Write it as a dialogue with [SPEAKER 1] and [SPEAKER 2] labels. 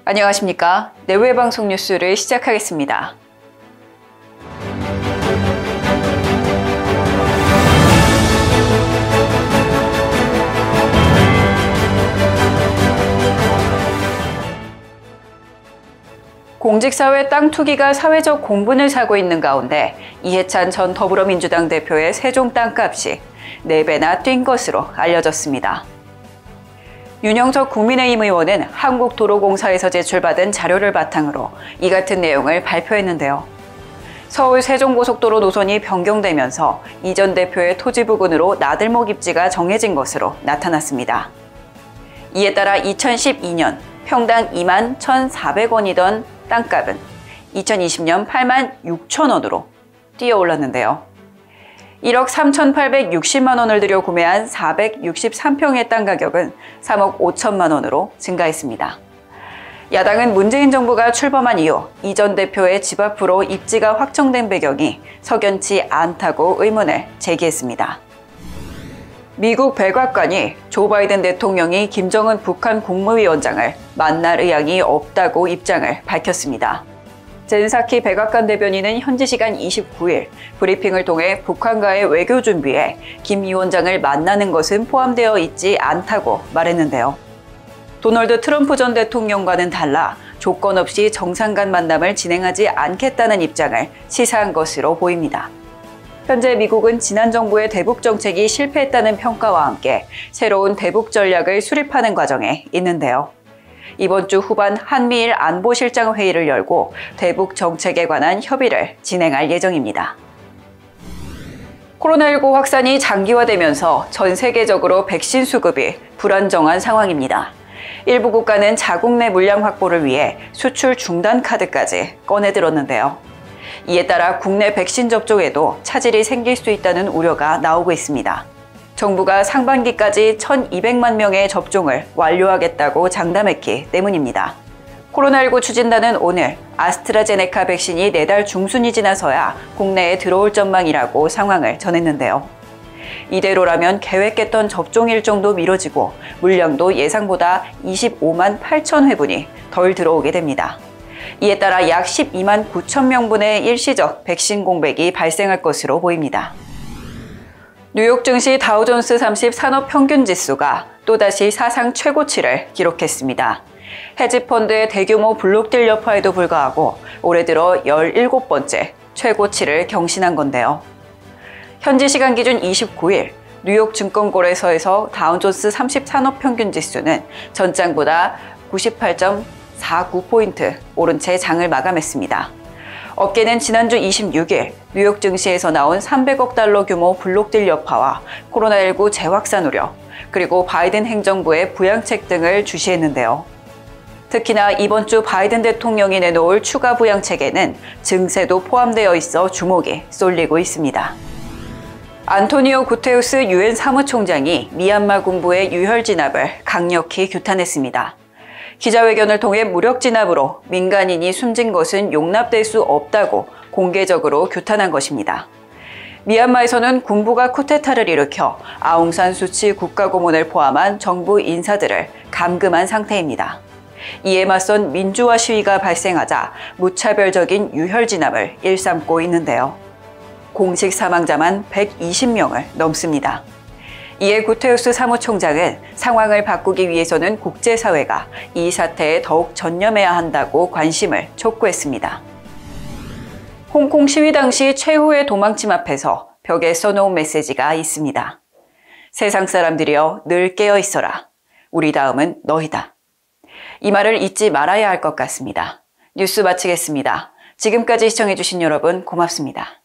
[SPEAKER 1] 안녕하십니까. 내외 방송 뉴스를 시작하겠습니다. 공직사회 땅 투기가 사회적 공분을 사고 있는 가운데 이해찬 전 더불어민주당 대표의 세종 땅값이 4배나 뛴 것으로 알려졌습니다. 윤영석 국민의힘 의원은 한국도로공사에서 제출받은 자료를 바탕으로 이 같은 내용을 발표했는데요. 서울 세종고속도로 노선이 변경되면서 이 전 대표의 토지 부근으로 나들목 입지가 정해진 것으로 나타났습니다. 이에 따라 2012년 평당 2만 1,400원이던 땅값은 2020년 8만 6천 원으로 뛰어올랐는데요. 1억 3,860만 원을 들여 구매한 463평의 땅 가격은 3억 5천만 원으로 증가했습니다. 야당은 문재인 정부가 출범한 이후 이 전 대표의 집 앞으로 입지가 확정된 배경이 석연치 않다고 의문을 제기했습니다. 미국 백악관이 조 바이든 대통령이 김정은 북한 국무위원장을 만날 의향이 없다고 입장을 밝혔습니다. 젠 사키 백악관 대변인은 현지 시간 29일 브리핑을 통해 북한과의 외교 준비에 김 위원장을 만나는 것은 포함되어 있지 않다고 말했는데요. 도널드 트럼프 전 대통령과는 달라 조건 없이 정상 간 만남을 진행하지 않겠다는 입장을 시사한 것으로 보입니다. 현재 미국은 지난 정부의 대북 정책이 실패했다는 평가와 함께 새로운 대북 전략을 수립하는 과정에 있는데요. 이번 주 후반 한미일 안보실장 회의를 열고 대북 정책에 관한 협의를 진행할 예정입니다. 코로나19 확산이 장기화되면서 전 세계적으로 백신 수급이 불안정한 상황입니다. 일부 국가는 자국 내 물량 확보를 위해 수출 중단 카드까지 꺼내들었는데요. 이에 따라 국내 백신 접종에도 차질이 생길 수 있다는 우려가 나오고 있습니다. 정부가 상반기까지 1,200만 명의 접종을 완료하겠다고 장담했기 때문입니다. 코로나19 추진단은 오늘 아스트라제네카 백신이 4달 중순이 지나서야 국내에 들어올 전망이라고 상황을 전했는데요. 이대로라면 계획했던 접종 일정도 미뤄지고 물량도 예상보다 25만 8천 회분이 덜 들어오게 됩니다. 이에 따라 약 12만 9천 명분의 일시적 백신 공백이 발생할 것으로 보입니다. 뉴욕 증시 다우존스 30 산업평균지수가 또다시 사상 최고치를 기록했습니다. 헤지펀드의 대규모 블록딜 여파에도 불구하고 올해 들어 17번째 최고치를 경신한 건데요. 현지 시간 기준 29일 뉴욕 증권거래소에서 다우존스 30 산업평균지수는 전장보다 98.49포인트 오른 채 장을 마감했습니다. 업계는 지난주 26일 뉴욕 증시에서 나온 300억 달러 규모 블록딜 여파와 코로나19 재확산 우려, 그리고 바이든 행정부의 부양책 등을 주시했는데요. 특히나 이번 주 바이든 대통령이 내놓을 추가 부양책에는 증세도 포함되어 있어 주목이 쏠리고 있습니다. 안토니오 구테우스 유엔 사무총장이 미얀마 군부의 유혈 진압을 강력히 규탄했습니다. 기자회견을 통해 무력 진압으로 민간인이 숨진 것은 용납될 수 없다고 공개적으로 규탄한 것입니다. 미얀마에서는 군부가 쿠데타를 일으켜 아웅산 수치 국가고문을 포함한 정부 인사들을 감금한 상태입니다. 이에 맞선 민주화 시위가 발생하자 무차별적인 유혈 진압을 일삼고 있는데요. 공식 사망자만 120명을 넘습니다. 이에 구테우스 사무총장은 상황을 바꾸기 위해서는 국제사회가 이 사태에 더욱 전념해야 한다고 관심을 촉구했습니다. 홍콩 시위 당시 최후의 도망침 앞에서 벽에 써놓은 메시지가 있습니다. 세상 사람들이여 늘 깨어 있어라. 우리 다음은 너희다. 이 말을 잊지 말아야 할 것 같습니다. 뉴스 마치겠습니다. 지금까지 시청해주신 여러분 고맙습니다.